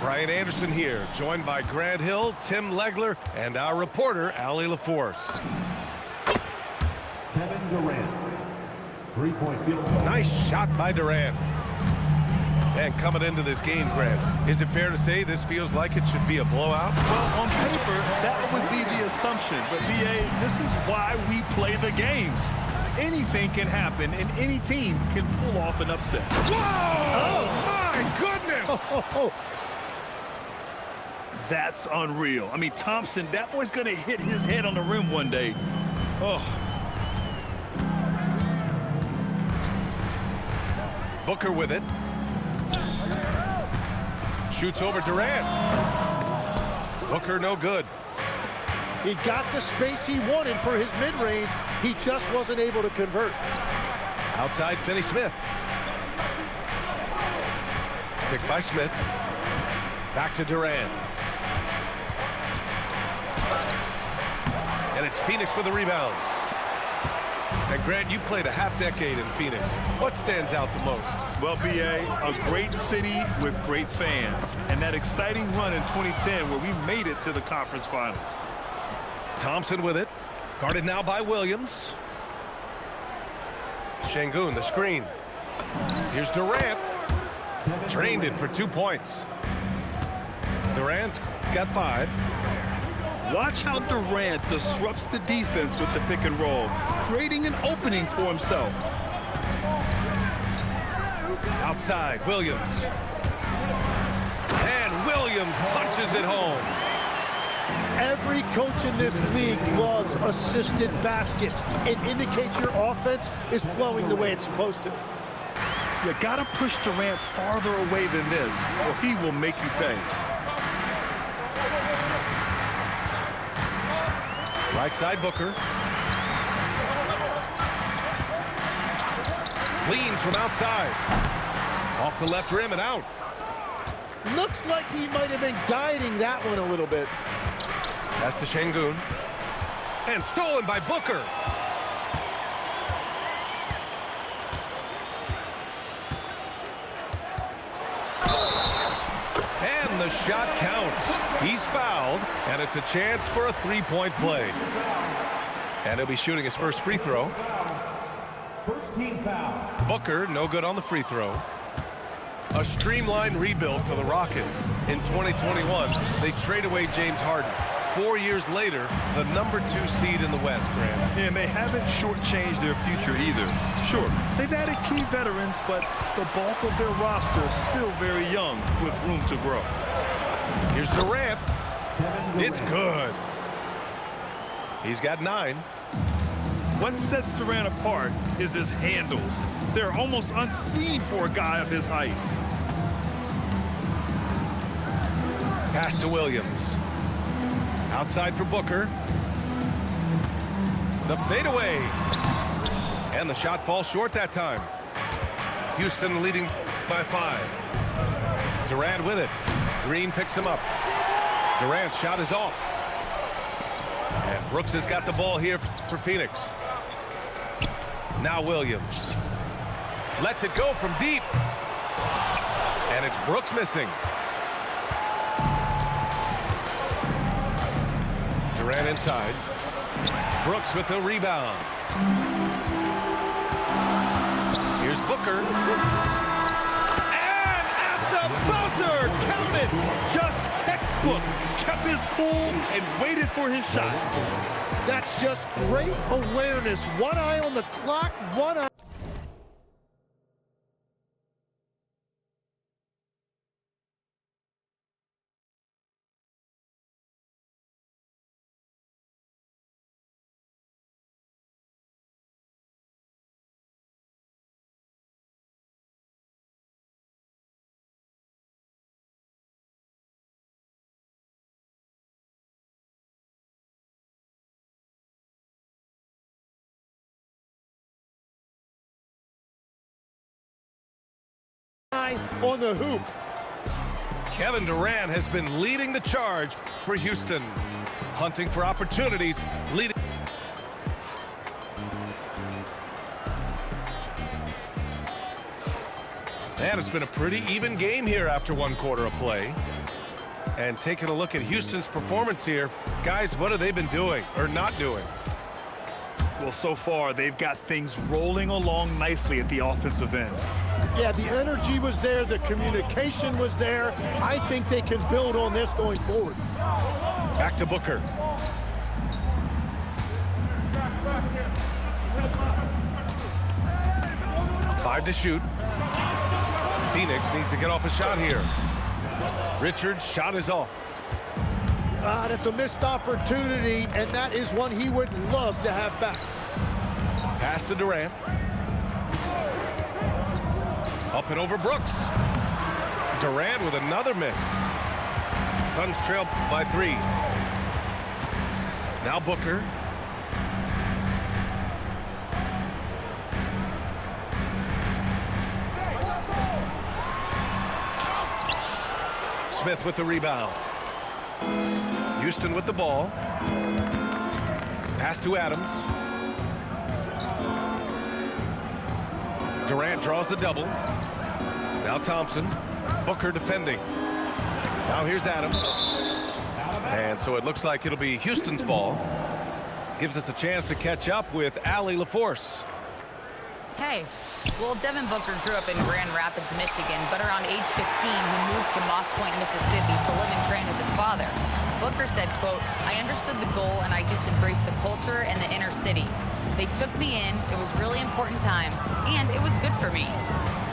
Brian Anderson here, joined by Grant Hill, Tim Legler, and our reporter, Allie LaForce. Kevin Durant, three-point field goal. Nice shot by Durant. And coming into this game, Grant, is it fair to say this feels like it should be a blowout? Well, on paper, that would be the assumption. But, B.A., this is why we play the games. Anything can happen, and any team can pull off an upset. Whoa! Oh, my goodness! That's unreal. I mean, Thompson, that boy's going to hit his head on the rim one day. Oh. Booker with it. Shoots over Durant. Booker no good. He got the space he wanted for his mid-range. He just wasn't able to convert. Outside Finney-Smith. Picked by Smith. Back to Durant. And it's Phoenix with the rebound. And Grant, you played a half-decade in Phoenix. What stands out the most? Well, B.A., a great city with great fans. And that exciting run in 2010 where we made it to the conference finals. Thompson with it. Guarded now by Williams. Şengün, the screen. Here's Durant. Drained it for 2 points. Durant's got 5. Watch how Durant disrupts the defense with the pick and roll, creating an opening for himself. Outside, Williams. And Williams punches it home. Every coach in this league loves assisted baskets. It indicates your offense is flowing the way it's supposed to. You gotta push Durant farther away than this, or he will make you pay. Right side, Booker. Leans from outside. Off the left rim and out. Looks like he might have been guiding that one a little bit. Pass to Şengün. And stolen by Booker. And the shot counts. He's fouled, and it's a chance for a three-point play. And he'll be shooting his first free throw. First team foul. Booker, no good on the free throw. A streamlined rebuild for the Rockets. In 2021, they trade away James Harden. 4 years later, the #2 seed in the West, Grant. And they haven't shortchanged their future either. Sure, they've added key veterans, but the bulk of their roster is still very young with room to grow. Here's Durant. It's good. He's got 9. What sets Durant apart is his handles. They're almost unseen for a guy of his height. Pass to Williams. Outside for Booker. The fadeaway. And the shot falls short that time. Houston leading by 5. Durant with it. Green picks him up. Durant's shot is off. And Brooks has got the ball here for Phoenix. Now Williams. Lets it go from deep. And it's Brooks missing. Durant inside. Brooks with the rebound. Here's Booker. And at the buzzer, count it. Just textbook. Kept his cool and waited for his shot. That's just great awareness. One eye on the clock, one eye. On the hoop. Kevin Durant has been leading the charge for Houston. Hunting for opportunities, leading. And it's been a pretty even game here after 1 quarter of play. And taking a look at Houston's performance here, guys, what have they been doing or not doing? Well, so far, they've got things rolling along nicely at the offensive end. Yeah, the energy was there, the communication was there. I think they can build on this going forward. Back to Booker. Five to shoot. Phoenix needs to get off a shot here. Richards' shot is off. That's a missed opportunity, and that is one he would love to have back. Pass to Durant. Up and over Brooks. Durant with another miss. Suns trail by 3. Now Booker. Smith with the rebound. Houston with the ball. Pass to Adams. Durant draws the double. Now Thompson. Booker defending. Now here's Adams. And so it looks like it'll be Houston's ball. Gives us a chance to catch up with Allie LaForce. Hey, well, Devin Booker grew up in Grand Rapids, Michigan, but around age 15, he moved to Moss Point, Mississippi to live and train with his father. Booker said, quote, "I understood the goal and I just embraced the culture and the inner city. They took me in, it was really important time, and it was good for me."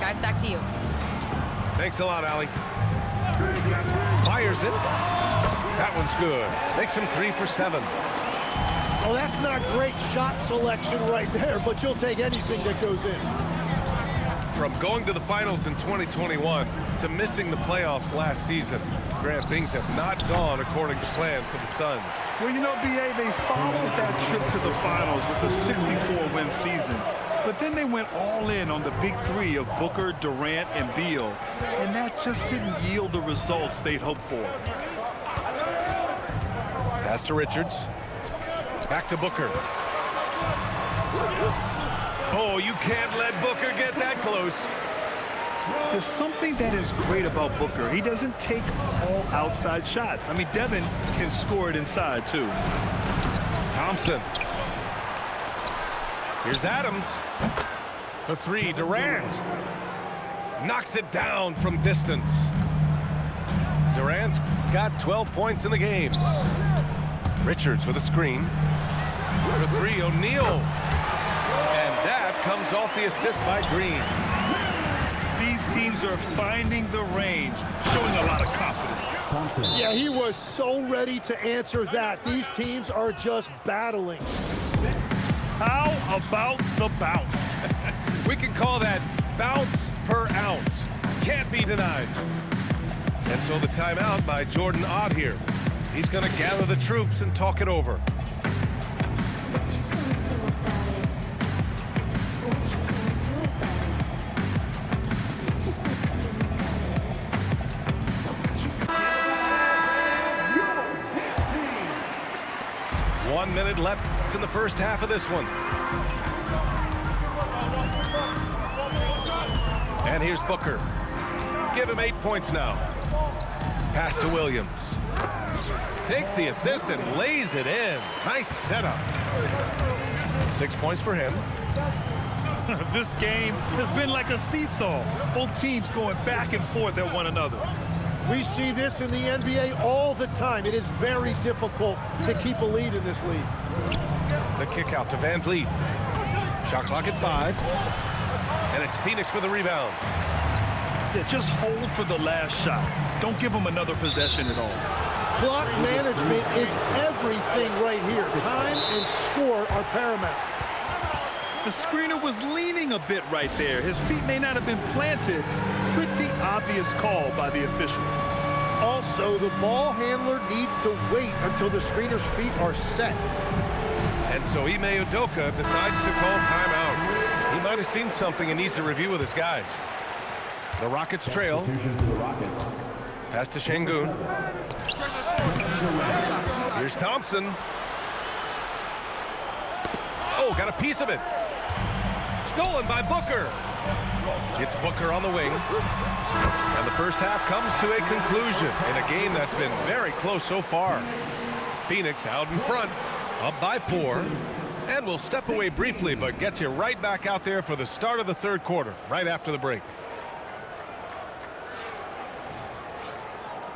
Guys, back to you. Thanks a lot, Allie. Fires it. That one's good. Makes him 3 for 7. Well, that's not great shot selection right there, but you'll take anything that goes in. From going to the finals in 2021 to missing the playoffs last season, Grant, things have not gone according to plan for the Suns. Well, you know, B.A., they followed that trip to the finals with a 64-win season. But then they went all in on the big 3 of Booker, Durant, and Beal. And that just didn't yield the results they'd hoped for. Pass to Richards. Back to Booker. Oh, you can't let Booker get that close. There's something that is great about Booker. He doesn't take all outside shots. I mean, Devin can score it inside, too. Thompson. Here's Adams. For 3, Durant. Knocks it down from distance. Durant's got 12 points in the game. Richards with a screen. For 3, O'Neal. And that comes off the assist by Green. These teams are finding the range, showing a lot of confidence. Thompson. Yeah, he was so ready to answer that. These teams are just battling. How about the bounce? We can call that bounce per ounce. Can't be denied. And so the timeout by Jordan Ott here. He's going to gather the troops and talk it over. One minute left in the first half of this one. And here's Booker. Give him 8 points now. Pass to Williams. Takes the assist and lays it in. Nice setup. 6 points for him. This game has been like a seesaw. Both teams going back and forth at one another. We see this in the NBA all the time. It is very difficult to keep a lead in this league. The kick out to Van Vliet. Shot clock at 5. And it's Phoenix for the rebound. Yeah, just hold for the last shot. Don't give them another possession at all. Clock management is everything right here. Time and score are paramount. The screener was leaning a bit right there. His feet may not have been planted. Pretty obvious call by the officials. Also, the ball handler needs to wait until the screener's feet are set. And so Ime Udoka decides to call timeout. He might have seen something and needs to review with his guys. The Rockets trail. Pass to Şengün. Here's Thompson. Oh, got a piece of it. Stolen by Booker. It's Booker on the wing. And the first half comes to a conclusion in a game that's been very close so far. Phoenix out in front, up by 4. And we'll step away briefly, but get you right back out there for the start of the third quarter, right after the break.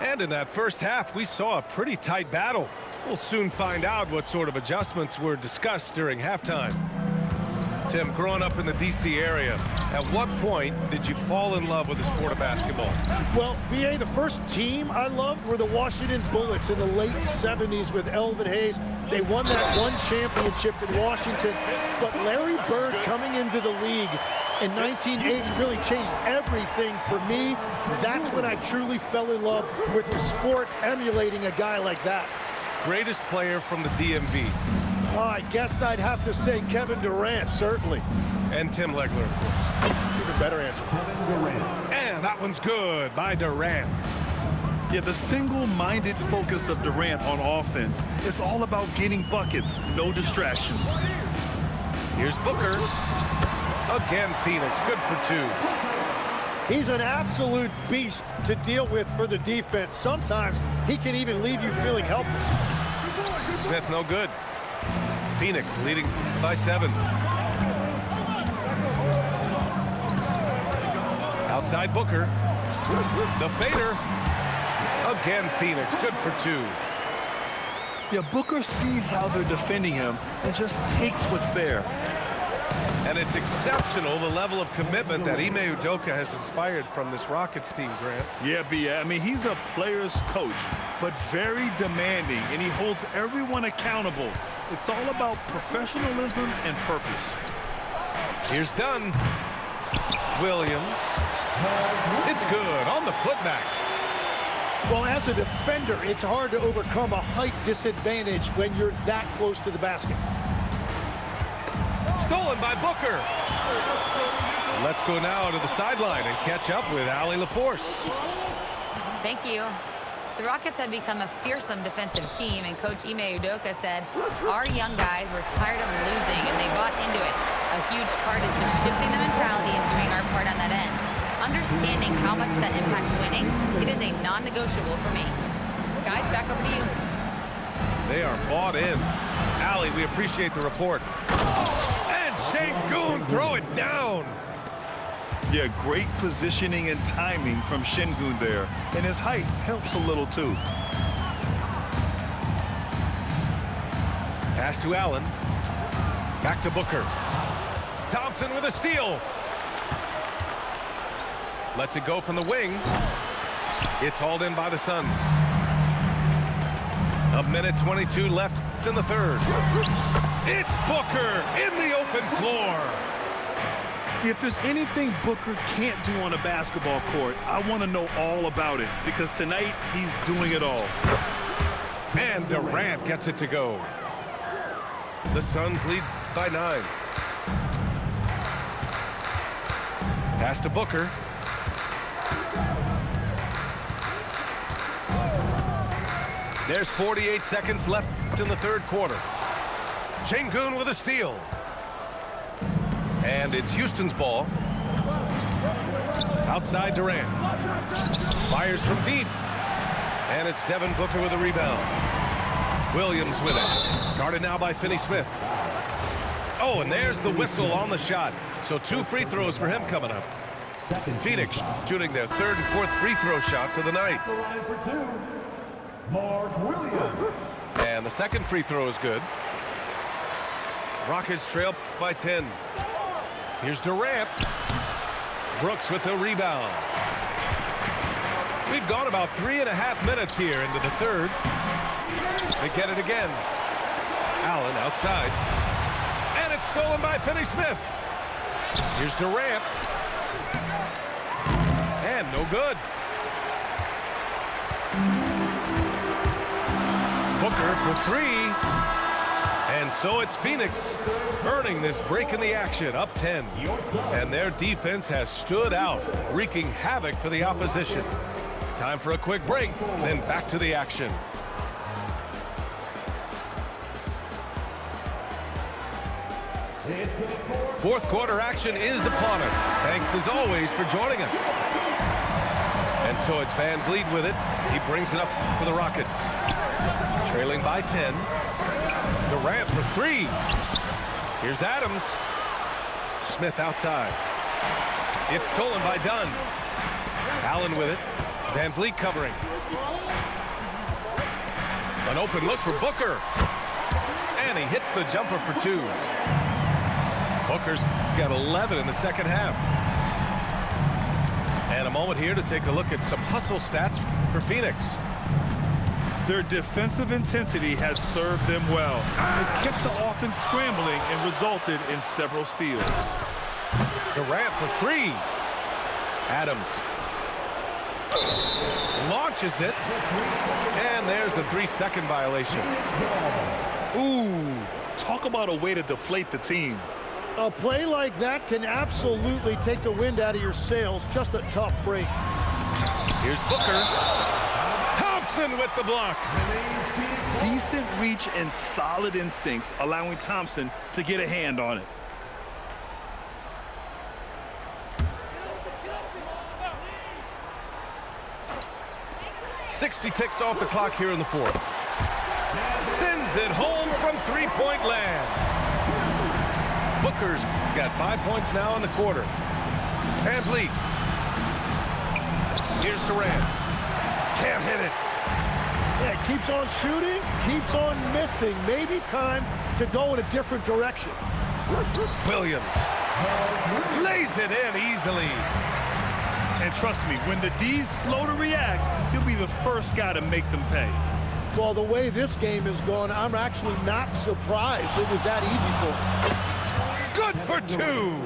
And in that first half, we saw a pretty tight battle. We'll soon find out what sort of adjustments were discussed during halftime. Tim, growing up in the D.C. area, at what point did you fall in love with the sport of basketball? Well, BA, the first team I loved were the Washington Bullets in the late 70s with Elvin Hayes. They won that one championship in Washington. But Larry Bird coming into the league in 1980 really changed everything for me. That's when I truly fell in love with the sport, emulating a guy like that. Greatest player from the DMV. Oh, I guess I'd have to say Kevin Durant, certainly. And Tim Legler, of course. Even better answer. Kevin Durant. And that one's good by Durant. Yeah, the single-minded focus of Durant on offense is all about getting buckets, no distractions. Here's Booker. Again, Phoenix, good for 2. He's an absolute beast to deal with for the defense. Sometimes he can even leave you feeling helpless. Smith, no good. Phoenix leading by 7. Outside Booker. The fader. Again, Phoenix, good for 2. Yeah, Booker sees how they're defending him and just takes what's there. And it's exceptional, the level of commitment that Ime Udoka has inspired from this Rockets team, Grant. Yeah, I mean, he's a player's coach, but very demanding, and he holds everyone accountable. It's all about professionalism and purpose. Here's Dunn. Williams. It's good on the putback. Well, as a defender, it's hard to overcome a height disadvantage when you're that close to the basket. Stolen by Booker. Let's go now to the sideline and catch up with Allie LaForce. Thank you. The Rockets had become a fearsome defensive team, and Coach Ime Udoka said, our young guys were tired of losing, and they bought into it. A huge part is just shifting the mentality and doing our part on that end. Understanding how much that impacts winning, it is a non-negotiable for me. Guys, back over to you. They are bought in. Allie, we appreciate the report. And Sengun throw it down. Yeah, great positioning and timing from Sengun there. And his height helps a little, too. Pass to Allen. Back to Booker. Thompson with a steal. Lets it go from the wing. It's hauled in by the Suns. A minute 22 left in the third. It's Booker in the open floor. If there's anything Booker can't do on a basketball court, I want to know all about it, because tonight he's doing it all. And Durant gets it to go. The Suns lead by 9. Pass to Booker. There's 48 seconds left in the third quarter. Sengun with a steal. And it's Houston's ball. Outside Durant. Fires from deep. And it's Devin Booker with a rebound. Williams with it. Guarded now by Finney-Smith. Oh, and there's the whistle on the shot. So 2 free throws for him coming up. Phoenix shooting their 3rd and 4th free throw shots of the night. The line for 2. Mark Williams. And the second free throw is good. Rockets trail by 10. Here's Durant. Brooks with the rebound. We've gone about 3.5 minutes here into the third. They get it again. Allen outside. And it's stolen by Finney-Smith. Here's Durant. And no good. Booker for 3. And so it's Phoenix earning this break in the action, up 10. And their defense has stood out, wreaking havoc for the opposition. Time for a quick break, then back to the action. It's been 4 Fourth quarter action is upon us. Thanks as always for joining us. And so it's Van Vliet with it. He brings it up for the Rockets. Trailing by 10. Durant for three. Here's Adams. Smith outside. It's stolen by Dunn. Allen with it. Van Vliet covering. An open look for Booker. And he hits the jumper for two. Booker's got 11 in the second half. And a moment here to take a look at some hustle stats for Phoenix. Their defensive intensity has served them well. It kept the offense scrambling and resulted in several steals. Durant for three. Adams launches it. And there's a 3-second violation. Ooh, talk about a way to deflate the team. A play like that can absolutely take the wind out of your sails. Just a tough break. Here's Booker. Thompson with the block. Decent reach and solid instincts, allowing Thompson to get a hand on it. .60 ticks off the clock here in the fourth. Sends it home from three-point land. Booker's got 5 points now in the quarter. Van Vliet. Here's Durant. Can't hit it. Yeah, keeps on shooting, keeps on missing. Maybe time to go in a different direction. Williams lays it in easily. And trust me, when the D's slow to react, he'll be the first guy to make them pay. Well, the way this game is going, I'm actually not surprised it was that easy for him. Good for two.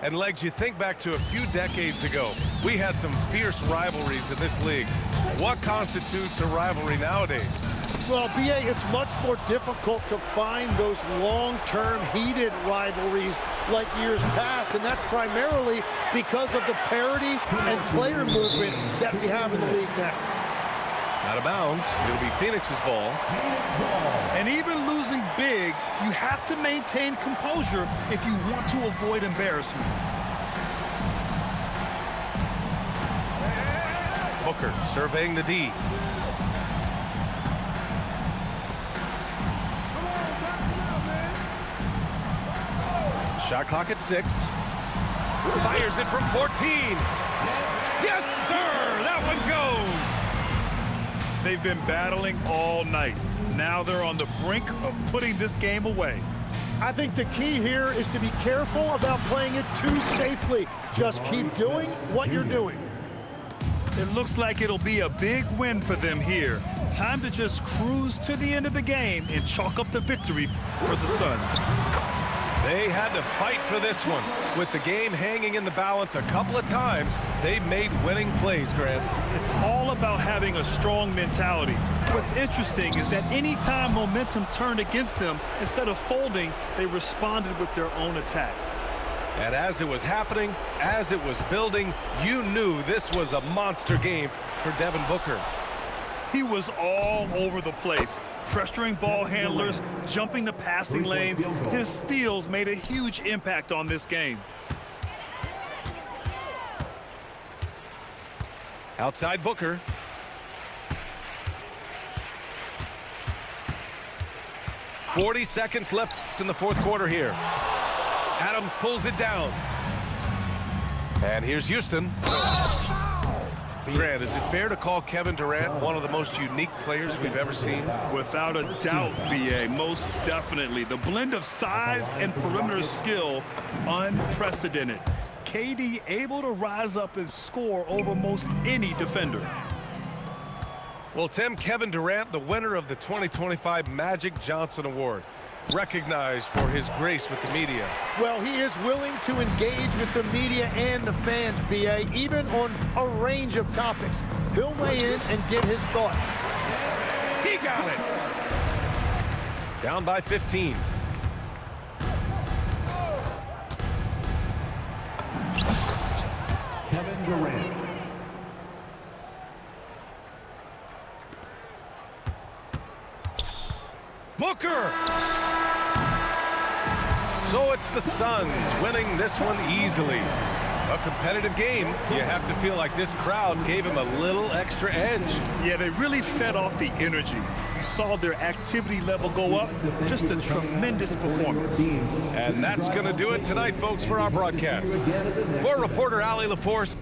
And Legs, you think back to a few decades ago, we had some fierce rivalries in this league. What constitutes a rivalry nowadays? Well, B.A., it's much more difficult to find those long-term heated rivalries like years past, and that's primarily because of the parity and player movement that we have in the league now. Out of bounds. It'll be Phoenix's ball. And even losing big, you have to maintain composure if you want to avoid embarrassment. Booker surveying the D. Shot clock at 6. Fires it from 14. Yes, sir! That one goes! They've been battling all night. Now they're on the brink of putting this game away. I think the key here is to be careful about playing it too safely. Just keep doing what you're doing. It looks like it'll be a big win for them here. Time to just cruise to the end of the game and chalk up the victory for the Suns. They had to fight for this one. With the game hanging in the balance a couple of times, they made winning plays, Grant. It's all about having a strong mentality. What's interesting is that anytime momentum turned against them, instead of folding, they responded with their own attack. And as it was happening, as it was building, you knew this was a monster game for Devin Booker. He was all over the place, pressuring ball handlers, jumping the passing lanes. His steals made a huge impact on this game. Outside Booker. .40 seconds left in the fourth quarter here. Adams pulls it down. And here's Houston. Grant, is it fair to call Kevin Durant one of the most unique players we've ever seen? Without a doubt, B.A., most definitely. The blend of size and perimeter skill, unprecedented. KD able to rise up and score over most any defender. Well, Tim, Kevin Durant, the winner of the 2025 Magic Johnson Award, recognized for his grace with the media. Well, he is willing to engage with the media and the fans, B.A., even on a range of topics. He'll weigh in and give his thoughts. He got it. Down by 15. Kevin Durant. Booker! So it's the Suns winning this one easily. A competitive game. You have to feel like this crowd gave him a little extra edge. Yeah, they really fed off the energy. You saw their activity level go up. Just a tremendous performance. And that's going to do it tonight, folks, for our broadcast. For reporter Allie LaForce.